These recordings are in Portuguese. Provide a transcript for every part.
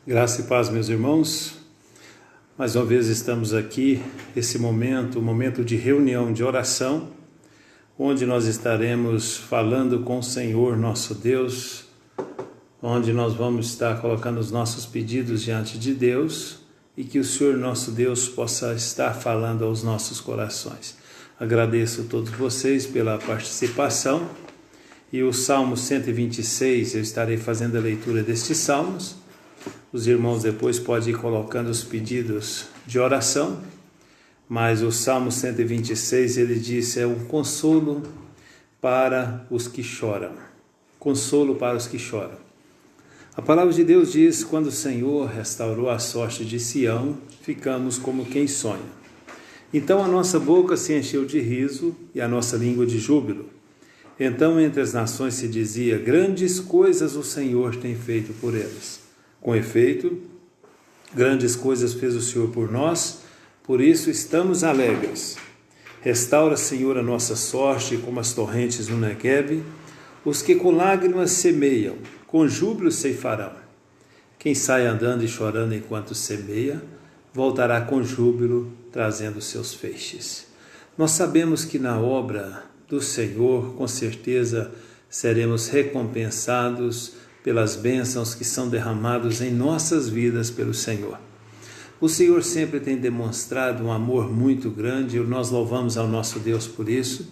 Graça e paz, meus irmãos. Mais uma vez estamos aqui, esse momento, um momento de reunião, de oração, onde nós estaremos falando com o Senhor, nosso Deus, onde nós vamos estar colocando os nossos pedidos diante de Deus e que o Senhor, nosso Deus, possa estar falando aos nossos corações. Agradeço a todos vocês pela participação e o Salmo 126, eu estarei fazendo a leitura destes salmos. Os irmãos depois podem ir colocando os pedidos de oração, mas o Salmo 126, ele diz, é um consolo para os que choram. Consolo para os que choram. A palavra de Deus diz, quando o Senhor restaurou a sorte de Sião, ficamos como quem sonha. Então a nossa boca se encheu de riso e a nossa língua de júbilo. Então entre as nações se dizia, grandes coisas o Senhor tem feito por eles. Com efeito, grandes coisas fez o Senhor por nós, por isso estamos alegres. Restaura, Senhor, a nossa sorte como as torrentes no Neguebe. Os que com lágrimas semeiam, com júbilo ceifarão. Quem sai andando e chorando enquanto semeia, voltará com júbilo, trazendo seus feixes. Nós sabemos que na obra do Senhor, com certeza, seremos recompensados pelas bênçãos que são derramadas em nossas vidas pelo Senhor. O Senhor sempre tem demonstrado um amor muito grande e nós louvamos ao nosso Deus por isso,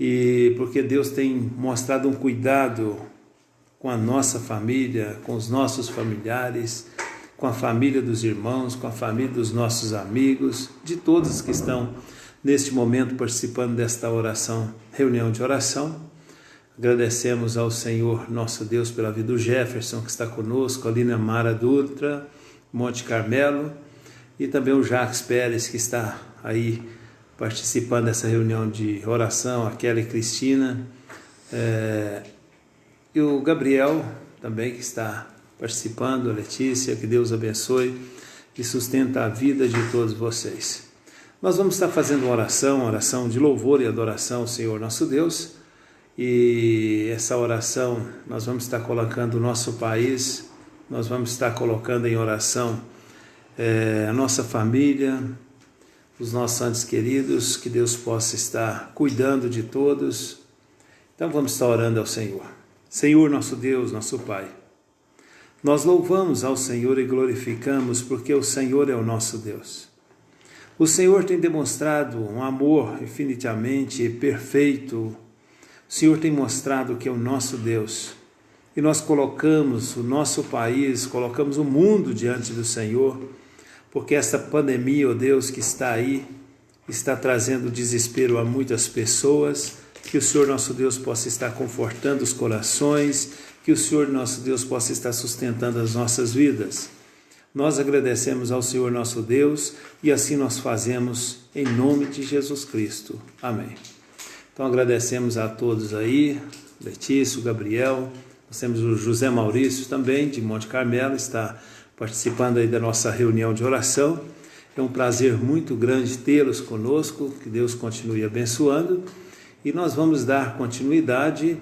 e porque Deus tem mostrado um cuidado com a nossa família, com os nossos familiares, com a família dos irmãos, com a família dos nossos amigos, de todos que estão neste momento participando desta oração, reunião de oração. Agradecemos ao Senhor, nosso Deus, pela vida do Jefferson, que está conosco, a Lina Mara Dutra, Monte Carmelo, e também o Jacques Pérez, que está aí participando dessa reunião de oração, a Kelly Cristina, e o Gabriel também, que está participando, a Letícia, que Deus abençoe e sustenta a vida de todos vocês. Nós vamos estar fazendo uma oração de louvor e adoração ao Senhor, nosso Deus. E essa oração nós vamos estar colocando o nosso país, nós vamos estar colocando em oração a nossa família, os nossos antes queridos, que Deus possa estar cuidando de todos. Então vamos estar orando ao Senhor. Senhor, nosso Deus, nosso Pai, nós louvamos ao Senhor e glorificamos porque o Senhor é o nosso Deus. O Senhor tem demonstrado um amor infinitamente perfeito. O Senhor tem mostrado que é o nosso Deus, e nós colocamos o nosso país, colocamos o mundo diante do Senhor, porque essa pandemia, ó Deus, que está aí, está trazendo desespero a muitas pessoas, que o Senhor nosso Deus possa estar confortando os corações, que o Senhor nosso Deus possa estar sustentando as nossas vidas. Nós agradecemos ao Senhor nosso Deus, e assim nós fazemos em nome de Jesus Cristo. Amém. Então agradecemos a todos aí, Letícia, o Gabriel, nós temos o José Maurício também, de Monte Carmelo, está participando aí da nossa reunião de oração. É um prazer muito grande tê-los conosco, que Deus continue abençoando, e nós vamos dar continuidade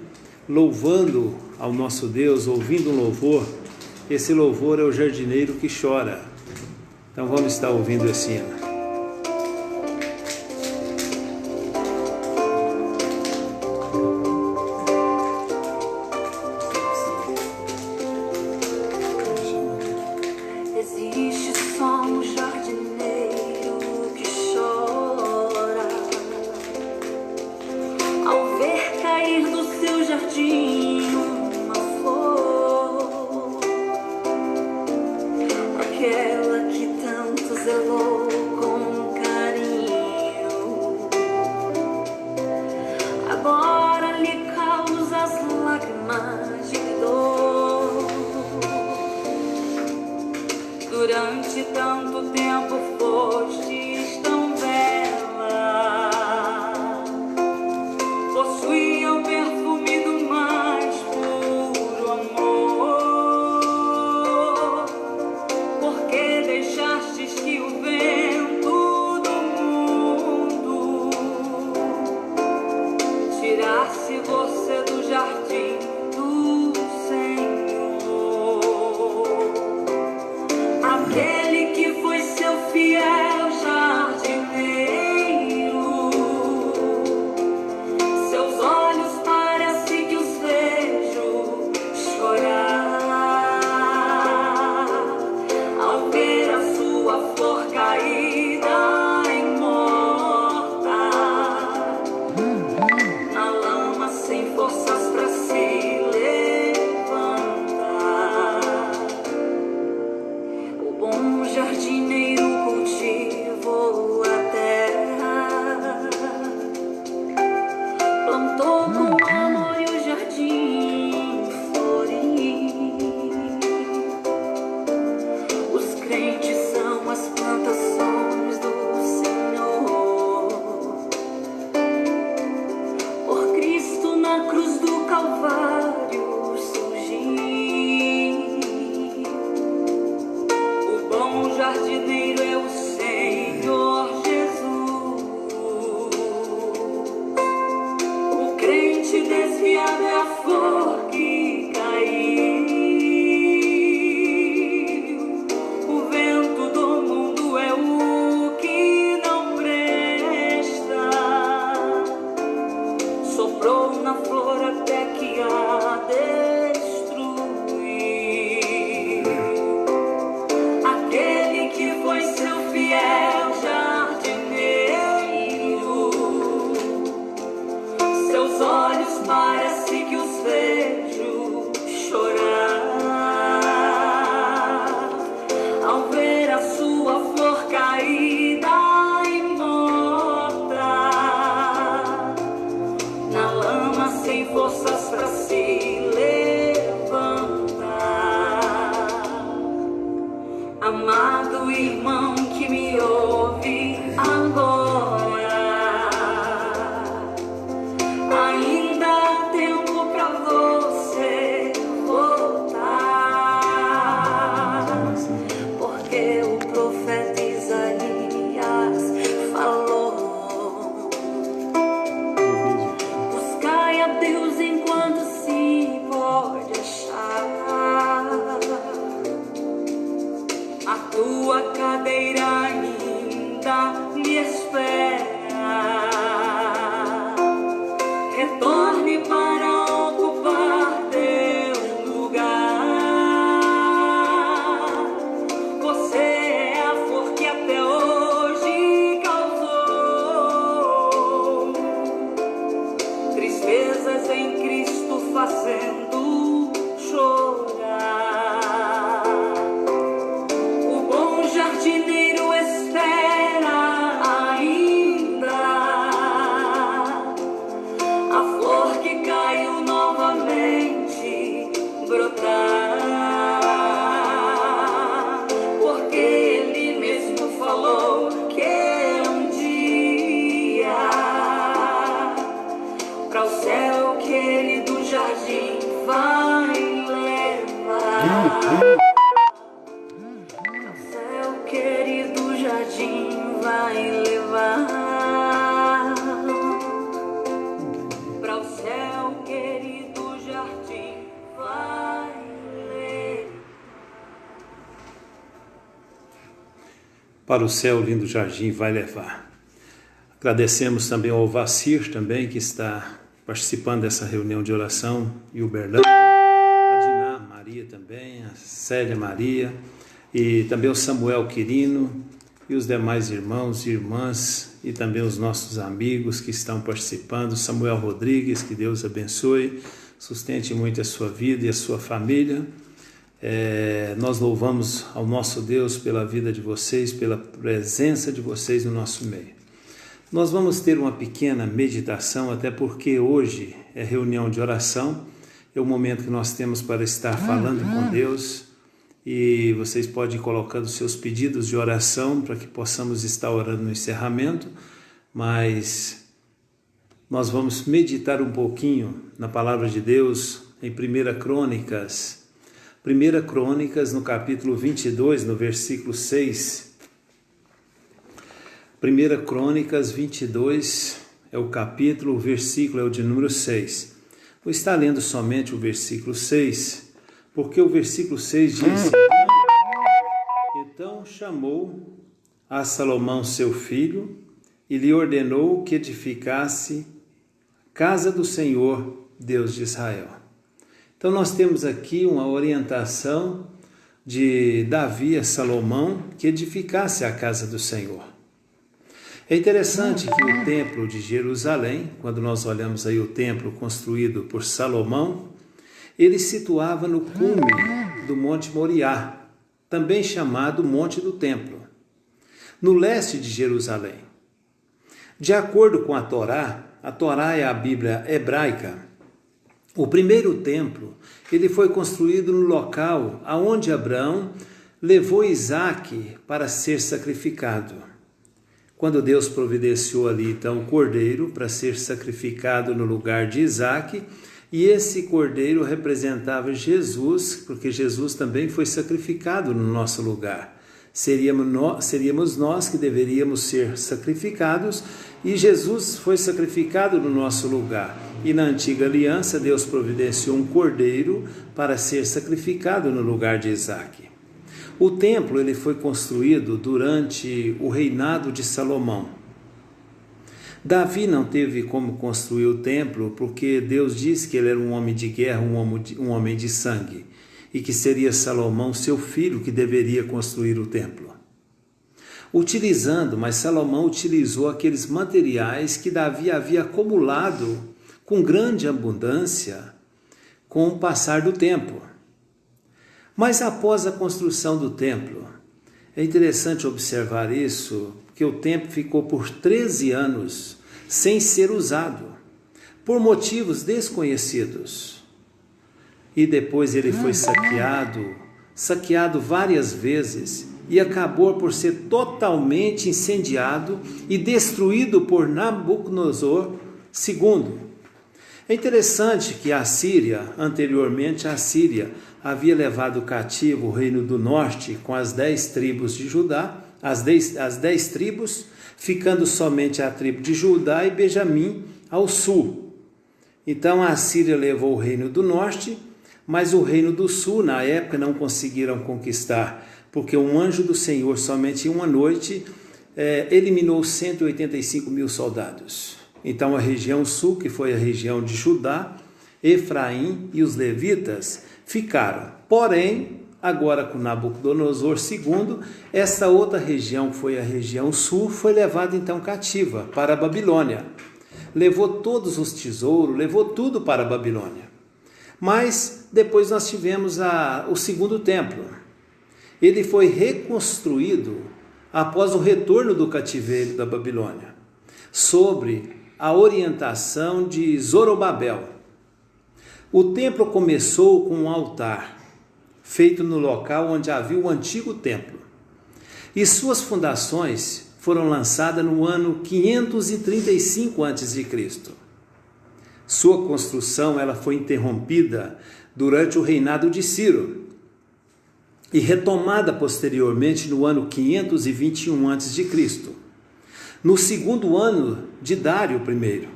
louvando ao nosso Deus, ouvindo um louvor. Esse louvor é o jardineiro que chora. Então vamos estar ouvindo esse hino. Aquela que tanto zelou a flor que caiu. O vento do mundo é o que não presta. Soprou na flor até que a destruiu. Aquele que foi seu fiel jardineiro, seus olhos parece que os vejo chorar ao ver a sua flor caída e morta na lama, sem forças pra se levantar. Amado irmão que me ouve agora, ainda há tempo pra você voltar, porque o profeta Isaías falou: buscai a Deus enquanto se pode achar. A tua cadeira ainda me espera. Retorne para ocupar teu lugar. Você é a flor que até hoje causou tristezas em Cristo, fazendo chorar. O bom jardineiro espera ainda a flor que caiu novamente brotar, porque ele mesmo falou que um dia para o céu que ele do jardim vai levar. Para o céu que ele do jardim vai levar. Para o céu querido jardim vai levar. Para o céu, lindo jardim vai levar. Agradecemos também ao Vacir também, que está participando dessa reunião de oração, e o Berlão, a Diná Maria também, a Célia Maria, e também o Samuel Quirino, e os demais irmãos e irmãs, e também os nossos amigos que estão participando. Samuel Rodrigues, que Deus abençoe, sustente muito a sua vida e a sua família. Nós louvamos ao nosso Deus pela vida de vocês, pela presença de vocês no nosso meio. Nós vamos ter uma pequena meditação, até porque hoje é reunião de oração, é o momento que nós temos para estar falando com Deus, e vocês podem ir colocando seus pedidos de oração para que possamos estar orando no encerramento, mas nós vamos meditar um pouquinho na palavra de Deus em 1 Crônicas. 1 Crônicas, no capítulo 22, no versículo 6. 1 Crônicas 22 é o capítulo, o versículo é o de número 6. Vou estar lendo somente o versículo 6, porque o versículo 6 diz: Então chamou a Salomão seu filho e lhe ordenou que edificasse a casa do Senhor, Deus de Israel. Então nós temos aqui uma orientação de Davi a Salomão que edificasse a casa do Senhor. É interessante que o templo de Jerusalém, quando nós olhamos aí o templo construído por Salomão, ele situava no cume do Monte Moriá, também chamado Monte do Templo, no leste de Jerusalém. De acordo com a Torá é a Bíblia hebraica, o primeiro templo ele foi construído no local aonde Abraão levou Isaque para ser sacrificado. Quando Deus providenciou ali então o cordeiro para ser sacrificado no lugar de Isaque, e esse cordeiro representava Jesus, porque Jesus também foi sacrificado no nosso lugar, Seríamos nós que deveríamos ser sacrificados, e Jesus foi sacrificado no nosso lugar. E na antiga aliança, Deus providenciou um cordeiro para ser sacrificado no lugar de Isaque. O templo ele foi construído durante o reinado de Salomão. Davi não teve como construir o templo, porque Deus disse que ele era um homem de guerra, um homem de sangue, e que seria Salomão, seu filho, que deveria construir o templo. Mas Salomão utilizou aqueles materiais que Davi havia acumulado com grande abundância com o passar do tempo. Mas após a construção do templo, é interessante observar isso, que o templo ficou por 13 anos sem ser usado, por motivos desconhecidos. E depois ele foi saqueado várias vezes, e acabou por ser totalmente incendiado e destruído por Nabucodonosor II. É interessante que anteriormente a Síria, havia levado cativo o reino do norte com as 10 tribos de Judá, as 10 tribos, ficando somente a tribo de Judá e Benjamim ao sul. Então a Síria levou o reino do norte, mas o reino do sul na época não conseguiram conquistar, porque um anjo do Senhor somente em uma noite eliminou 185 mil soldados. Então a região sul, que foi a região de Judá, Efraim e os levitas ficaram. Porém, agora com Nabucodonosor II, essa outra região, que foi a região sul, foi levada então cativa para a Babilônia. Levou todos os tesouros, levou tudo para a Babilônia. Mas depois nós tivemos o segundo templo. Ele foi reconstruído após o retorno do cativeiro da Babilônia, sobre a orientação de Zorobabel. O templo começou com um altar, feito no local onde havia o antigo templo. E suas fundações foram lançadas no ano 535 a.C. Sua construção ela foi interrompida durante o reinado de Ciro e retomada posteriormente no ano 521 a.C., no segundo ano de Dário I.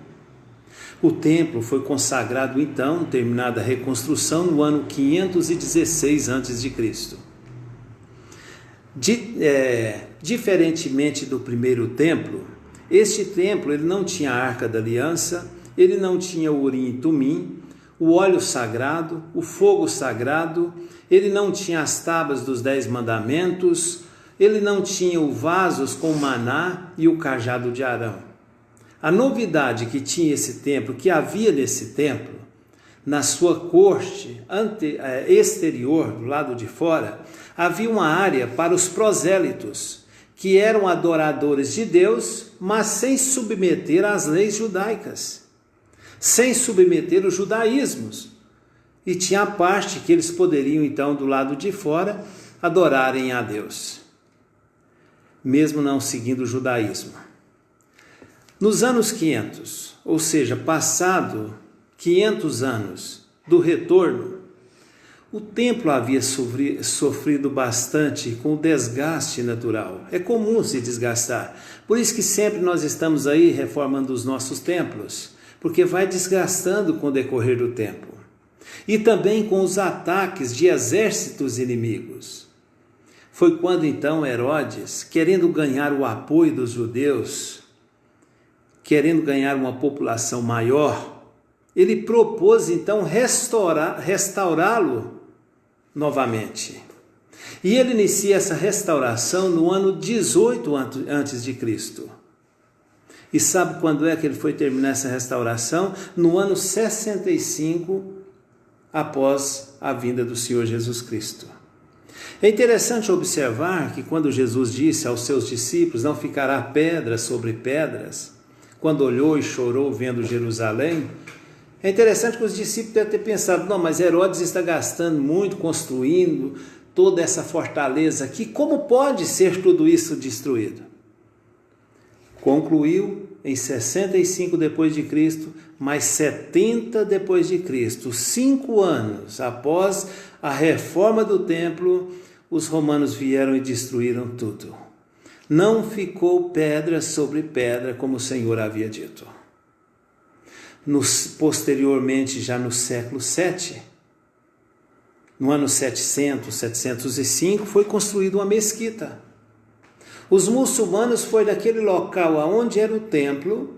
O templo foi consagrado então, terminada a reconstrução, no ano 516 a.C. Diferentemente do primeiro templo, este templo ele não tinha a Arca da Aliança, ele não tinha o Urim e Tumim, o óleo sagrado, o fogo sagrado, ele não tinha as tábuas dos 10 mandamentos, ele não tinha os vasos com maná e o cajado de Arão. A novidade que tinha esse templo, que havia nesse templo, na sua corte exterior, do lado de fora, havia uma área para os prosélitos, que eram adoradores de Deus, mas sem submeter às leis judaicas, sem submeter os judaísmos. E tinha a parte que eles poderiam, então, do lado de fora, adorarem a Deus, mesmo não seguindo o judaísmo. Nos anos 500, ou seja, passado 500 anos do retorno, o templo havia sofrido bastante com o desgaste natural. É comum se desgastar. Por isso que sempre nós estamos aí reformando os nossos templos, porque vai desgastando com o decorrer do tempo. E também com os ataques de exércitos inimigos. Foi quando então Herodes, querendo ganhar o apoio dos judeus, querendo ganhar uma população maior, ele propôs então restaurá-lo novamente. E ele inicia essa restauração no ano 18 a.C. E sabe quando é que ele foi terminar essa restauração? No ano 65 após a vinda do Senhor Jesus Cristo. É interessante observar que quando Jesus disse aos seus discípulos, não ficará pedra sobre pedras, quando olhou e chorou vendo Jerusalém, é interessante que os discípulos devem ter pensado, não, mas Herodes está gastando muito, construindo toda essa fortaleza aqui, como pode ser tudo isso destruído? Concluiu em 65 depois de Cristo, mais 70 depois de Cristo, 5 anos após a reforma do templo, os romanos vieram e destruíram tudo. Não ficou pedra sobre pedra, como o Senhor havia dito. Posteriormente, já no século VII, no ano 700, 705, foi construída uma mesquita. Os muçulmanos foram naquele local onde era o templo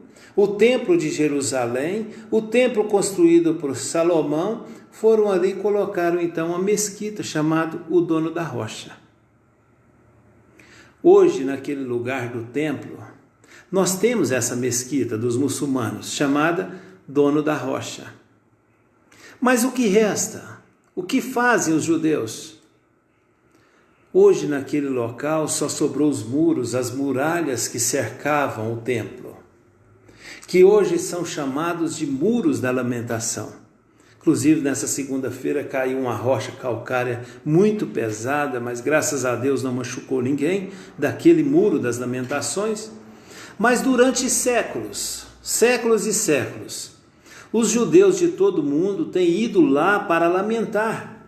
de Jerusalém, o templo construído por Salomão, foram ali e colocaram então uma mesquita chamada o Dono da Rocha. Hoje, naquele lugar do templo, nós temos essa mesquita dos muçulmanos, chamada Dono da Rocha. Mas o que resta? O que fazem os judeus? Hoje, naquele local, só sobrou os muros, as muralhas que cercavam o templo, que hoje são chamados de Muros da Lamentação. Inclusive, nessa segunda-feira caiu uma rocha calcária muito pesada, mas graças a Deus não machucou ninguém, daquele Muro das Lamentações. Mas durante séculos, séculos e séculos, os judeus de todo o mundo têm ido lá para lamentar.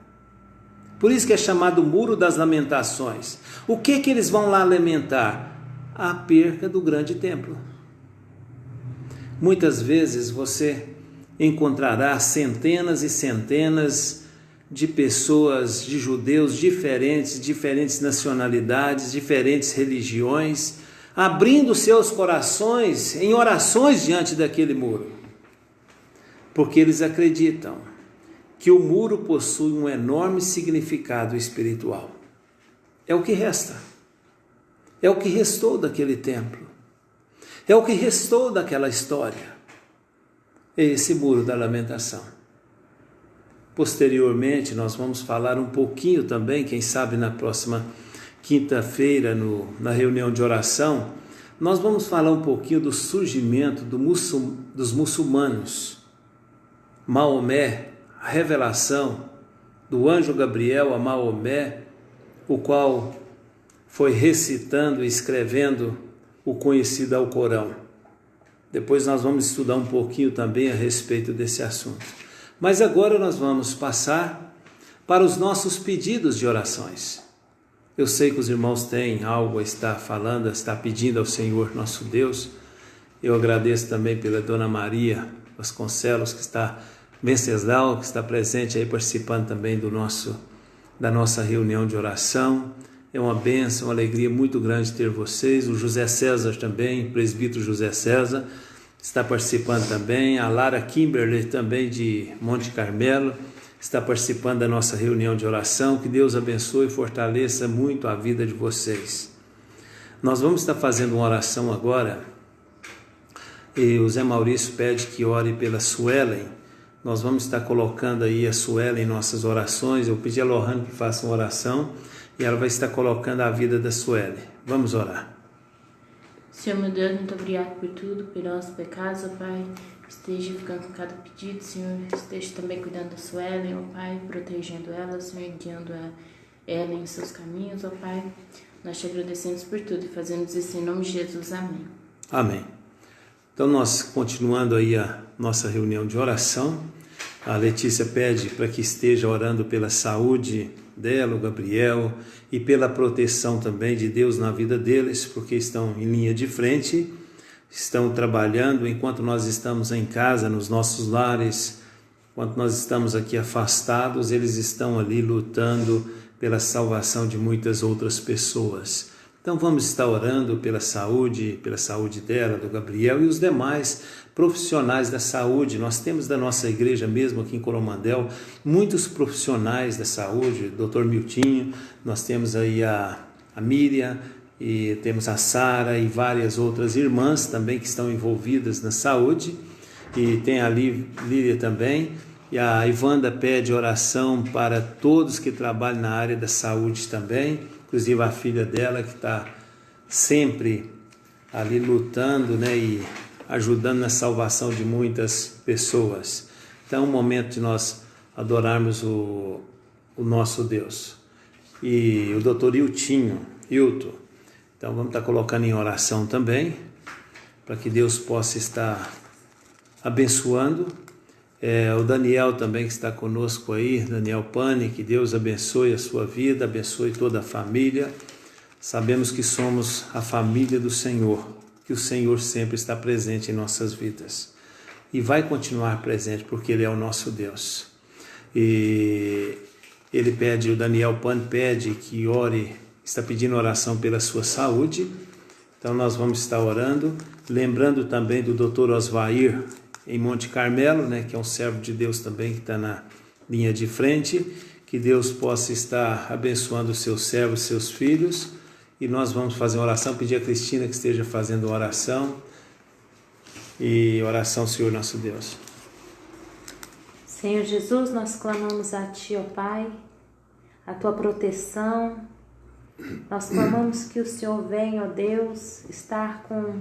Por isso que é chamado Muro das Lamentações. O que eles vão lá lamentar? A perca do grande templo. Muitas vezes você encontrará centenas e centenas de pessoas, de judeus diferentes nacionalidades, diferentes religiões, abrindo seus corações em orações diante daquele muro, porque eles acreditam que o muro possui um enorme significado espiritual. É o que resta, é o que restou daquele templo, é o que restou daquela história. Esse Muro da Lamentação. Posteriormente, nós vamos falar um pouquinho também, quem sabe na próxima quinta-feira, na reunião de oração, nós vamos falar um pouquinho do surgimento dos muçulmanos. Maomé, a revelação do anjo Gabriel a Maomé, o qual foi recitando e escrevendo o conhecido Alcorão. Depois nós vamos estudar um pouquinho também a respeito desse assunto. Mas agora nós vamos passar para os nossos pedidos de orações. Eu sei que os irmãos têm algo a estar falando, a estar pedindo ao Senhor nosso Deus. Eu agradeço também pela Dona Maria Vasconcelos, Venceslau, que está presente aí participando também da nossa reunião de oração. É uma bênção, uma alegria muito grande ter vocês. O José César também, presbítero José César, está participando também. A Lara Kimberley também de Monte Carmelo está participando da nossa reunião de oração. Que Deus abençoe e fortaleça muito a vida de vocês. Nós vamos estar fazendo uma oração agora. E o Zé Maurício pede que ore pela Suelen. Nós vamos estar colocando aí a Suelen em nossas orações. Eu pedi a Lohane que faça uma oração. E ela vai estar colocando a vida da Sueli. Vamos orar. Senhor meu Deus, muito obrigado por tudo, por nossos pecados, ó Pai. Esteja ficando com cada pedido, Senhor. Esteja também cuidando da Sueli, ó Pai, protegendo ela, Senhor, guiando ela em seus caminhos, ó Pai. Nós te agradecemos por tudo e fazemos isso em nome de Jesus. Amém. Amém. Então nós, continuando aí a nossa reunião de oração, a Letícia pede para que esteja orando pela saúde dela, o Gabriel, e pela proteção também de Deus na vida deles, porque estão em linha de frente, estão trabalhando enquanto nós estamos em casa, nos nossos lares, enquanto nós estamos aqui afastados, eles estão ali lutando pela salvação de muitas outras pessoas. Então vamos estar orando pela saúde dela, do Gabriel e os demais profissionais da saúde. Nós temos da nossa igreja mesmo aqui em Coromandel muitos profissionais da saúde, o Dr. Miltinho, nós temos aí a Miriam, e temos a Sara e várias outras irmãs também que estão envolvidas na saúde, e tem a Lília também, e a Ivanda pede oração para todos que trabalham na área da saúde também, inclusive a filha dela que está sempre ali lutando, né, e ajudando na salvação de muitas pessoas. Então é um momento de nós adorarmos o nosso Deus. E o doutor Hilton, então vamos estar colocando em oração também, para que Deus possa estar abençoando O Daniel também que está conosco aí, Daniel Pani, que Deus abençoe a sua vida, abençoe toda a família. Sabemos que somos a família do Senhor, que o Senhor sempre está presente em nossas vidas e vai continuar presente porque Ele é o nosso Deus. E ele pede, o Daniel Pani pede que ore, está pedindo oração pela sua saúde. Então nós vamos estar orando, lembrando também do Dr. Osvair em Monte Carmelo, que é um servo de Deus também que está na linha de frente, que Deus possa estar abençoando os seus servos, seus filhos, e nós vamos fazer uma oração, pedir a Cristina que esteja fazendo uma oração, e oração, Senhor nosso Deus. Senhor Jesus, nós clamamos a Ti, ó Pai, a Tua proteção. Nós clamamos que o Senhor venha, ó Deus, estar com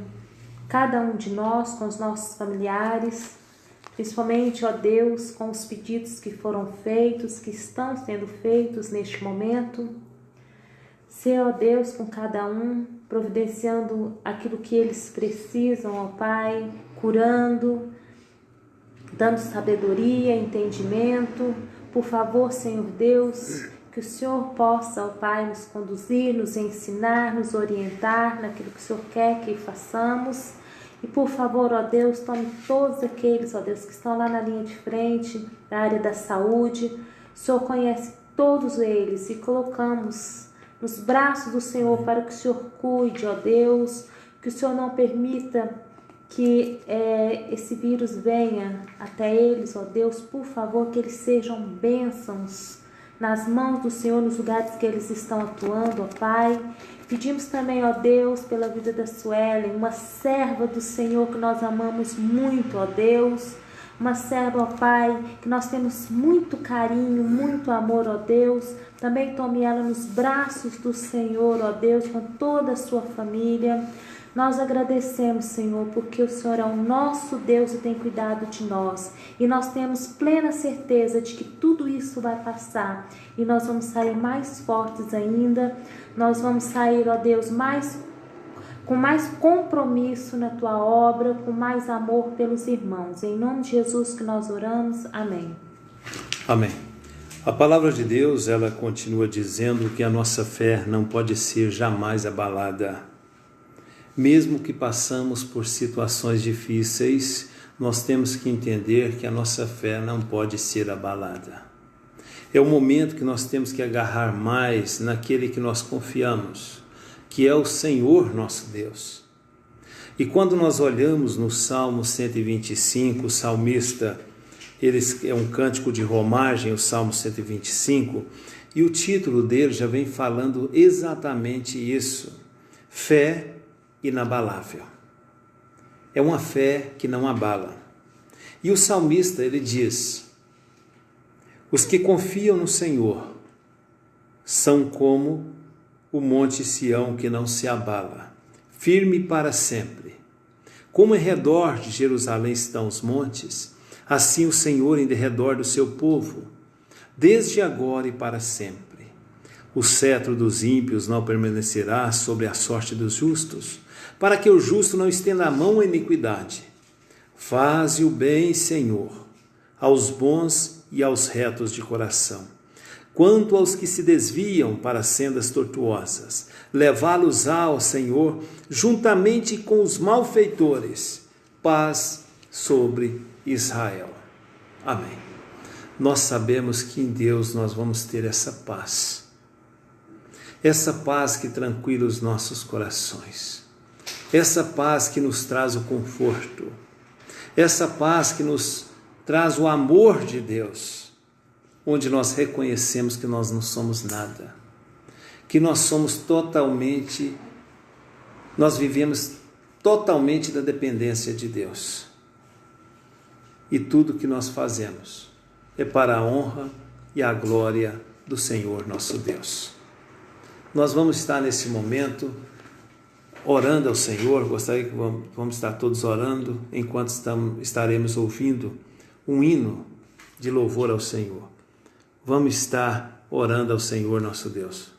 cada um de nós, com os nossos familiares, principalmente, ó Deus, com os pedidos que foram feitos, que estão sendo feitos neste momento. Ser, ó Deus, com cada um, providenciando aquilo que eles precisam, ó Pai, curando, dando sabedoria, entendimento. Por favor, Senhor Deus, que o Senhor possa, ó Pai, nos conduzir, nos ensinar, nos orientar naquilo que o Senhor quer que façamos. E por favor, ó Deus, tome todos aqueles, ó Deus, que estão lá na linha de frente, na área da saúde. O Senhor conhece todos eles e colocamos nos braços do Senhor para que o Senhor cuide, ó Deus, que o Senhor não permita que esse vírus venha até eles, ó Deus. Por favor, que eles sejam bênçãos nas mãos do Senhor, nos lugares que eles estão atuando, ó Pai. Pedimos também, ó Deus, pela vida da Suelen, uma serva do Senhor que nós amamos muito, ó Deus. Uma serva, ó Pai, que nós temos muito carinho, muito amor, ó Deus. Também tome ela nos braços do Senhor, ó Deus, com toda a sua família. Nós agradecemos, Senhor, porque o Senhor é o nosso Deus e tem cuidado de nós. E nós temos plena certeza de que tudo isso vai passar. E nós vamos sair mais fortes ainda. Nós vamos sair, ó Deus, com mais compromisso na Tua obra, com mais amor pelos irmãos. Em nome de Jesus que nós oramos. Amém. Amém. A palavra de Deus, ela continua dizendo que a nossa fé não pode ser jamais abalada. Mesmo que passamos por situações difíceis, nós temos que entender que a nossa fé não pode ser abalada. É o momento que nós temos que agarrar mais naquele que nós confiamos, que é o Senhor nosso Deus. E quando nós olhamos no Salmo 125, o salmista, é um cântico de romagem, o Salmo 125, e o título dele já vem falando exatamente isso: fé inabalável. É uma fé que não abala. E o salmista, ele diz: os que confiam no Senhor são como o monte Sião que não se abala, firme para sempre. Como em redor de Jerusalém estão os montes, assim o Senhor em derredor do seu povo, desde agora e para sempre. O cetro dos ímpios não permanecerá sobre a sorte dos justos, para que o justo não estenda a mão à iniquidade. Faze o bem, Senhor, aos bons e aos retos de coração. Quanto aos que se desviam para sendas tortuosas, levá-los-á, ó Senhor, juntamente com os malfeitores. Paz sobre Israel. Amém. Nós sabemos que em Deus nós vamos ter essa paz. Essa paz que tranquila os nossos corações. Essa paz que nos traz o conforto. Essa paz que nos traz o amor de Deus. Onde nós reconhecemos que nós não somos nada. Que nós vivemos totalmente da dependência de Deus. E tudo que nós fazemos é para a honra e a glória do Senhor nosso Deus. Nós vamos estar nesse momento orando ao Senhor. Gostaria que vamos estar todos orando enquanto estaremos ouvindo um hino de louvor ao Senhor. Vamos estar orando ao Senhor nosso Deus.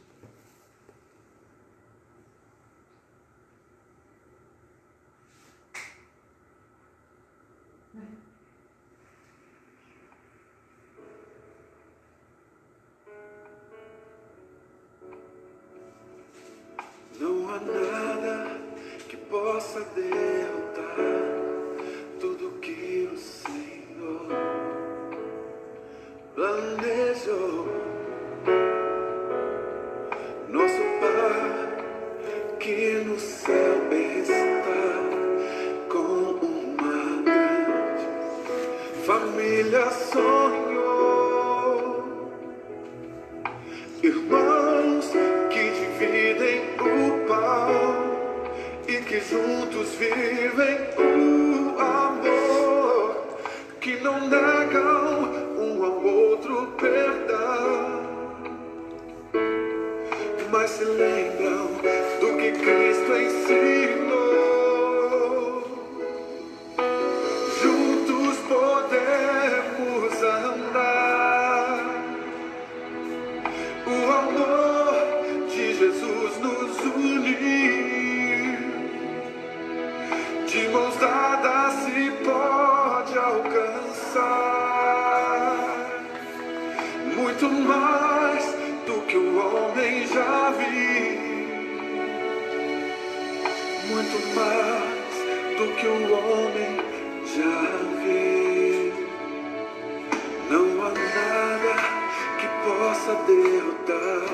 derrotar tudo que o Senhor planejou. Nosso Pai que no céu está, com uma grande família sonhou. Irmãos que dividem o pão e que juntos vivem o amor, que não negam um ao outro perdão, mas se lembram do que Cristo ensinou. Juntos podemos andar, o amor de Jesus nos unir, de mãos dadas se pode alcançar muito mais do que o homem já viu, muito mais do que o homem já viu. Não há nada que possa derrotar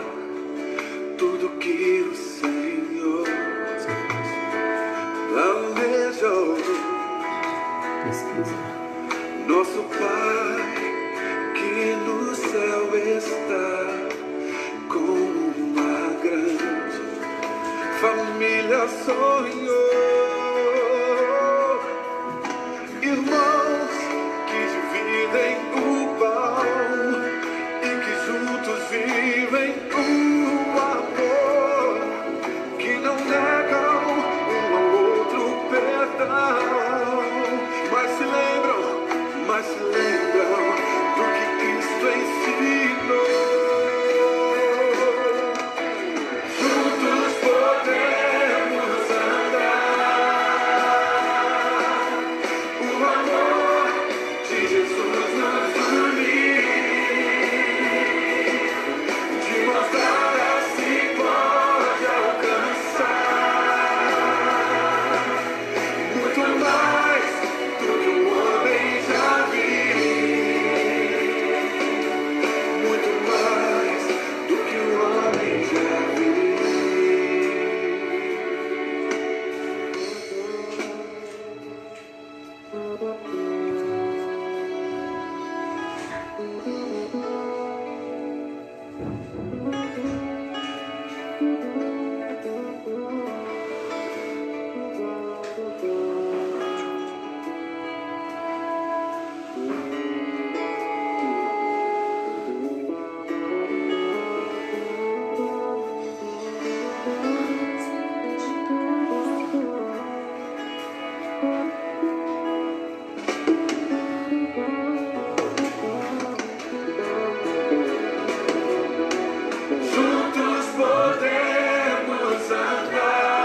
tudo que o Senhor planejou. Nosso Pai que no céu está, com uma grande família sonhou. Irmãos que dividem o pão e que juntos vivem o amor, que não negam um ao outro perdão, mas se lembram do que Cristo ensinou. Juntos podemos andar, o amor de Jesus nos unir, de mãos dadas se pode alcançar muito mais do que o homem já viu, muito mais do que o homem já viu. Juntos podemos andar,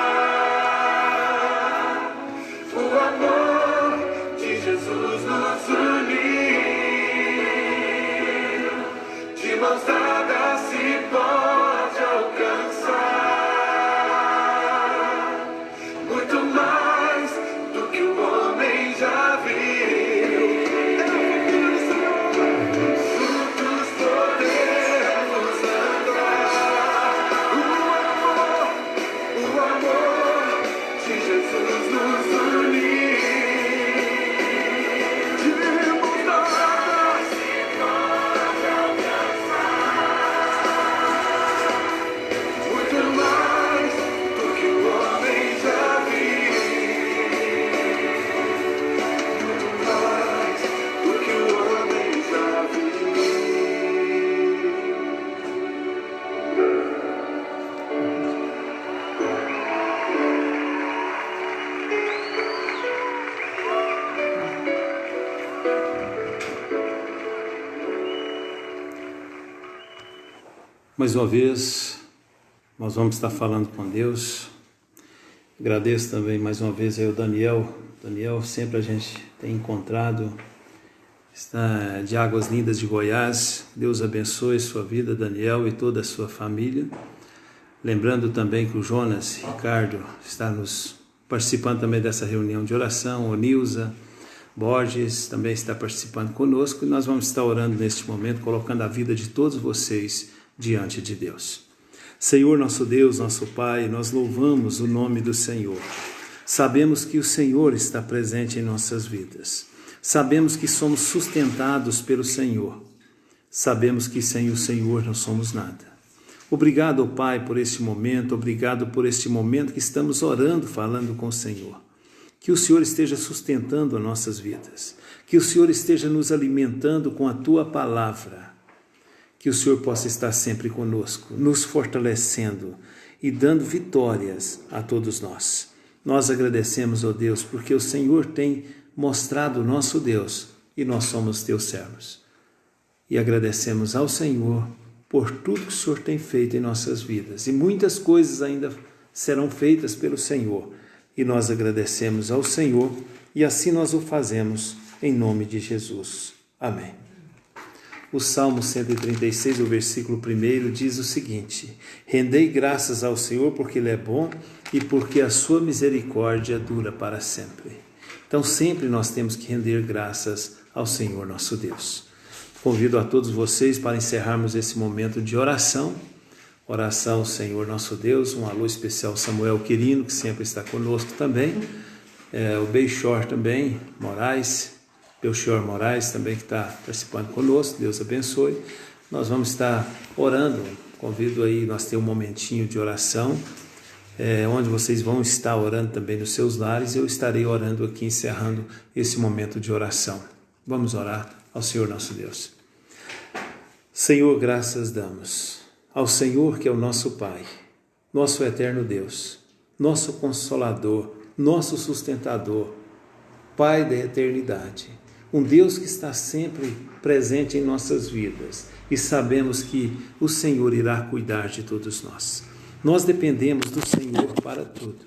o amor de Jesus nos unir, de mãos dadas se pode alcançar muito mais do que o homem já viu. Juntos podemos andar, o amor de Jesus nos unir, de mãos dadas se pode alcançar muito mais do que o homem já viu, muito mais do que o homem já viu. Mais uma vez, nós vamos estar falando com Deus. Agradeço também mais uma vez aí o Daniel. Daniel, sempre a gente tem encontrado, está de Águas Lindas de Goiás. Deus abençoe sua vida, Daniel, e toda a sua família. Lembrando também que o Jonas Ricardo está nos participando também dessa reunião de oração, o Nilza Borges também está participando conosco, e nós vamos estar orando neste momento, colocando a vida de todos vocês diante de Deus. Senhor, nosso Deus, nosso Pai, nós louvamos o nome do Senhor. Sabemos que o Senhor está presente em nossas vidas. Sabemos que somos sustentados pelo Senhor. Sabemos que sem o Senhor não somos nada. Obrigado, Pai, por este momento. Obrigado por este momento que estamos orando, falando com o Senhor. Que o Senhor esteja sustentando as nossas vidas. Que o Senhor esteja nos alimentando com a Tua palavra. Que o Senhor possa estar sempre conosco, nos fortalecendo e dando vitórias a todos nós. Nós agradecemos, ó Deus, porque o Senhor tem mostrado o nosso Deus e nós somos Teus servos. E agradecemos ao Senhor por tudo que o Senhor tem feito em nossas vidas. E muitas coisas ainda serão feitas pelo Senhor. E nós agradecemos ao Senhor e assim nós o fazemos em nome de Jesus. Amém. O Salmo 136, o versículo 1 diz o seguinte: rendei graças ao Senhor porque Ele é bom e porque a sua misericórdia dura para sempre. Então sempre nós temos que render graças ao Senhor nosso Deus. Convido a todos vocês para encerrarmos esse momento de oração. Oração, Senhor nosso Deus, um alô especial ao Samuel Quirino, que sempre está conosco também, o Belchior também, Belchior Moraes também, que está participando conosco, Deus abençoe. Nós vamos estar orando, convido aí, nós temos um momentinho de oração, onde vocês vão estar orando também nos seus lares, eu estarei orando aqui, encerrando esse momento de oração. Vamos orar ao Senhor nosso Deus. Senhor, graças damos ao Senhor que é o nosso Pai, nosso eterno Deus, nosso Consolador, nosso Sustentador, Pai da eternidade, um Deus que está sempre presente em nossas vidas e sabemos que o Senhor irá cuidar de todos nós. Nós dependemos do Senhor para tudo.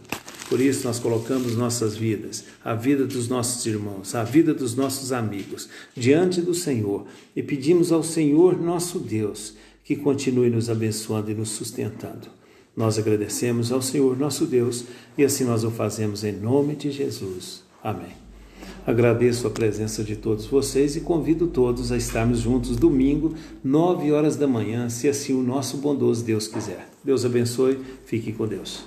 Por isso nós colocamos nossas vidas, a vida dos nossos irmãos, a vida dos nossos amigos, diante do Senhor e pedimos ao Senhor nosso Deus que continue nos abençoando e nos sustentando. Nós agradecemos ao Senhor nosso Deus e assim nós o fazemos em nome de Jesus. Amém. Agradeço a presença de todos vocês e convido todos a estarmos juntos domingo, 9 horas da manhã, se assim o nosso bondoso Deus quiser. Deus abençoe, fiquem com Deus.